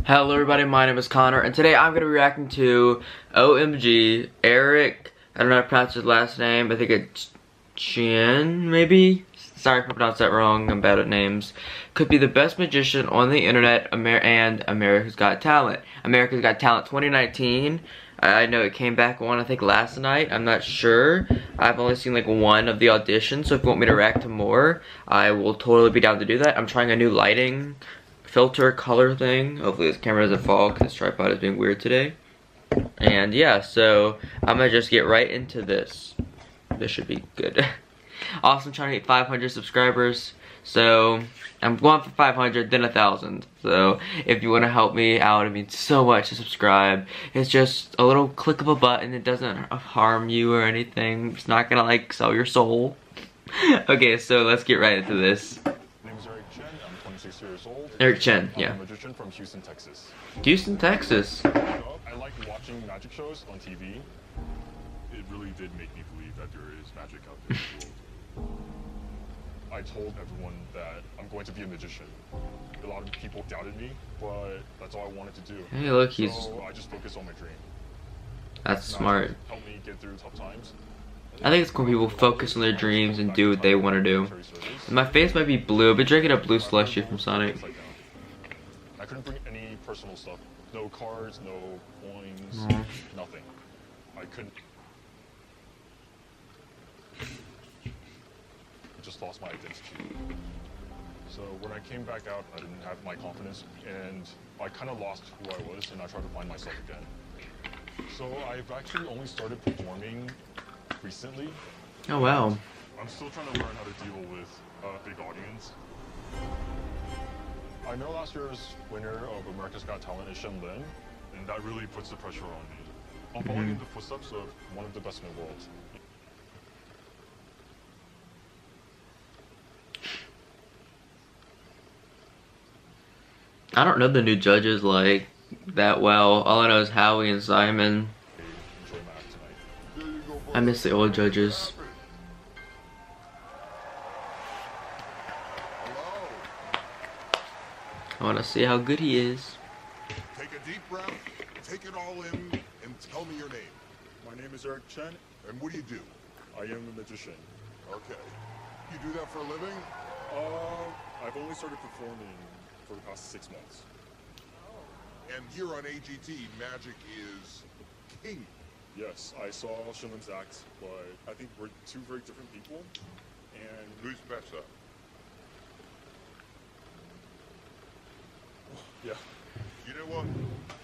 Hello everybody, my name is Connor, and today I'm going to be reacting to OMG, Eric, I don't know how to pronounce his last name, I think it's Chien, maybe? Sorry if I pronounced that wrong, I'm bad at names. Could be the best magician on the internet, and America's Got Talent. America's Got Talent 2019. I know it came back on, I think, last night. I'm not sure. I've only seen like one of the auditions, so if you want me to react to more, I will totally be down to do that. I'm trying a new lighting filter color thing. Hopefully this camera doesn't fall because this tripod is being weird today. And yeah, so I'm gonna just get right into this. This should be good. Also, I'm trying to hit 500 subscribers. So I'm going for 500, then 1,000. So if you want to help me out, it means so much to subscribe. It's just a little click of a button. It doesn't harm you or anything. It's not gonna like sell your soul. Okay, so let's get right into this. My name is Eric Chien. I'm 26 years old. Eric Chien, yeah. I'm a magician from Houston, Texas. Houston, Texas. I like watching magic shows on TV. It really did make me believe that there is magic out there in the world. I told everyone that I'm going to be a magician. A lot of people doubted me, but that's all I wanted to do. Hey, look, he's... So I just focused on my dream. That's smart. Help me get through tough times. I think it's cool when people focus on their dreams and do what they want to do. And my face might be blue. I've been drinking a blue slushie from Sonic. I couldn't bring any personal stuff. No cards, no coins, nothing. I couldn't. I just lost my identity. So when I came back out, I didn't have my confidence, and I kind of lost who I was, and I tried to find myself again. So I've actually only started performing recently. Oh wow. I'm still trying to learn how to deal with a big audience. I know last year's winner of America's Got Talent is Chien, and that really puts the pressure on me. I'm following in the footsteps of one of the best in the world. I don't know the new judges like that well. All I know is Howie and Simon. Enjoy my act tonight. I miss the old judges. I want to see how good he is. Take a deep breath, take it all in, and tell me your name. My name is Eric Chien. And what do you do? I am a magician. Okay. You do that for a living? I've only started performing for the past 6 months. And here on AGT, magic is king. Yes, I saw Chien's act, but I think we're two very different people. And Who's better? yeah. You know what?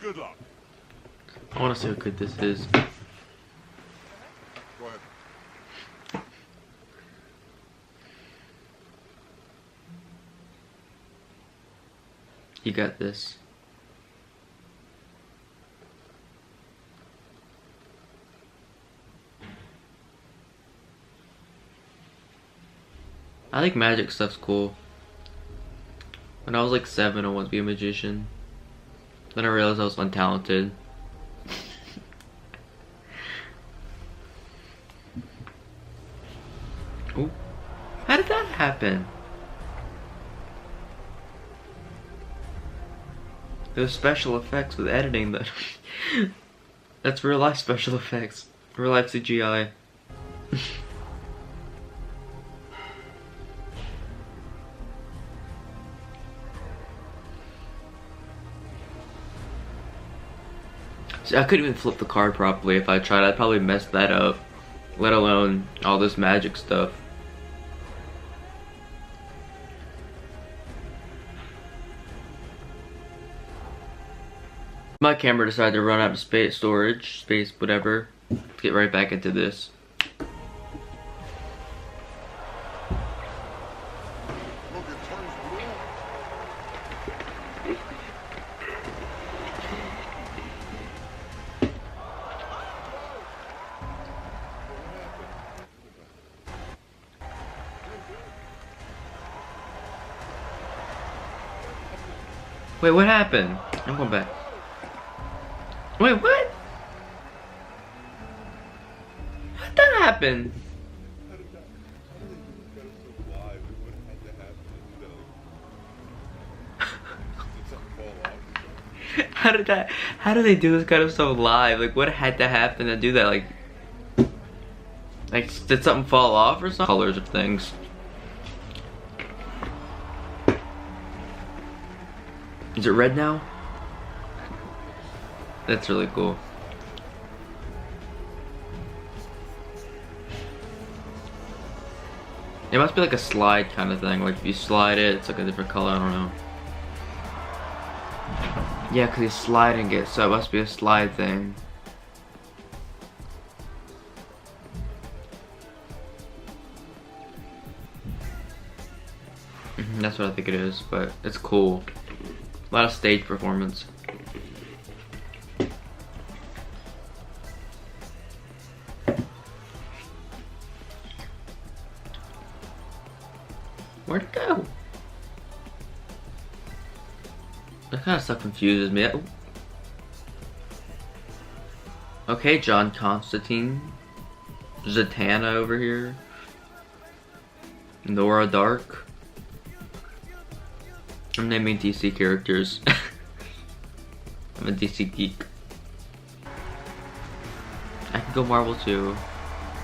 Good luck. I want to see how good this is. Go ahead. You got this. I think magic stuff's cool. When I was like 7, I wanted to be a magician. Then I realized I was untalented. Ooh. How did that happen? Those special effects with editing though. That's real life special effects. Real life CGI. See, I couldn't even flip the card properly if I tried. I'd probably mess that up. Let alone all this magic stuff. My camera decided to run out of space, whatever. Let's get right back into this. Look, it turns blue. Wait, what happened? I'm going back. Wait, what? What that happened? How do they do this kind of stuff live? Like, what had to happen to do that? Like, did something fall off or something? Colors of things. Is it red now? That's really cool. It must be like a slide kind of thing. Like if you slide it, it's like a different color. I don't know. Yeah, because he's sliding it, so it must be a slide thing. That's what I think it is, but it's cool. A lot of stage performance. Where'd it go? That kind of stuff confuses me. Okay, John Constantine. Zatanna over here. Nora Dark. I'm naming DC characters. I'm a DC geek. I can go Marvel too.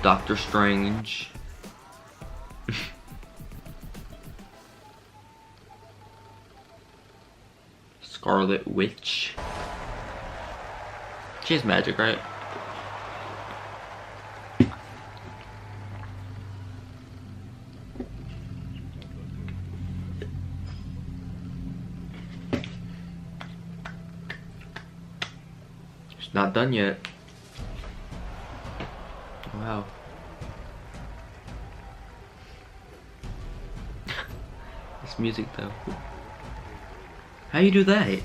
Doctor Strange. Scarlet Witch. She has magic, right? It's not done yet. Wow. This music though. How you do that?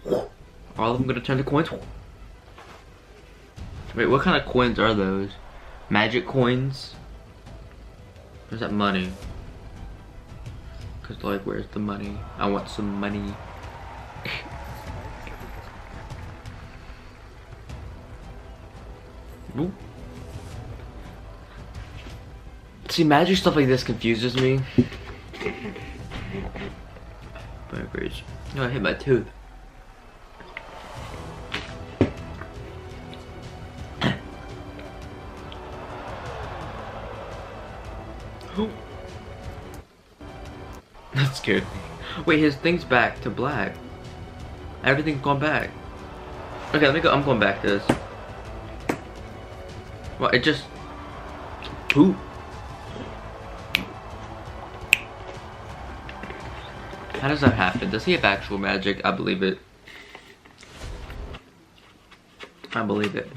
Are all of them gonna turn to coins? Wait, what kind of coins are those? Magic coins? Or is that money? Cause like, where's the money? I want some money. Ooh. See, magic stuff like this confuses me. No, I hit my tooth. That scared me. Wait, his thing's back to black. Everything's gone back. Okay, let me go. I'm going back to this. Well, it just. Ooh. How does that happen? Does he have actual magic? I believe it. I believe it.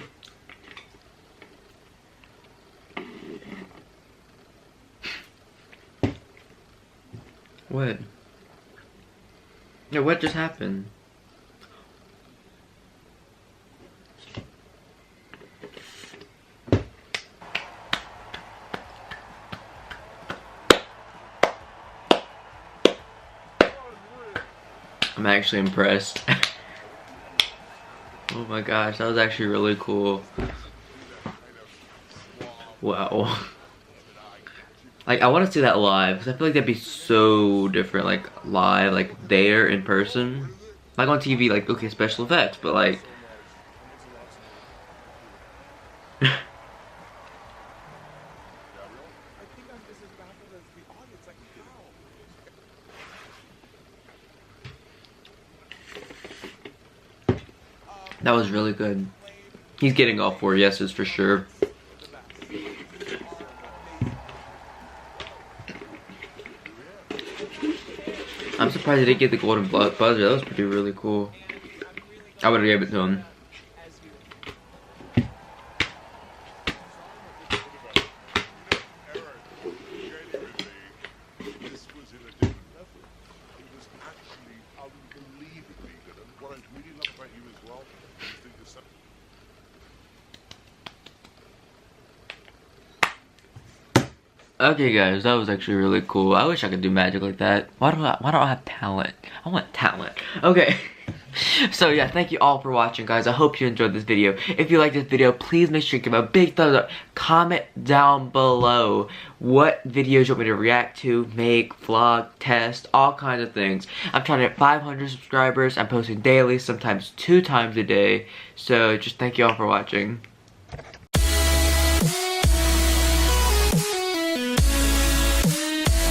What? Yeah, what just happened? I'm actually impressed. Oh my gosh, that was actually really cool. Wow. Like, I want to see that live, because I feel like that'd be so different, like, live, like, there, in person. Like, on TV, like, okay, special effects, but, like... That was really good. He's getting all 4 yeses for sure. I'm surprised he didn't get the golden buzzer. That was pretty really cool. I would have gave it to him. Okay guys, that was actually really cool. I wish I could do magic like that. Why don't I have talent? I want talent. Okay. So yeah, thank you all for watching, guys. I hope you enjoyed this video. If you like this video, please make sure you give it a big thumbs up. Comment down below what videos you want me to react to, make, vlog, test, all kinds of things. I'm trying to hit 500 subscribers. I'm posting daily, sometimes 2 times a day. So just thank you all for watching.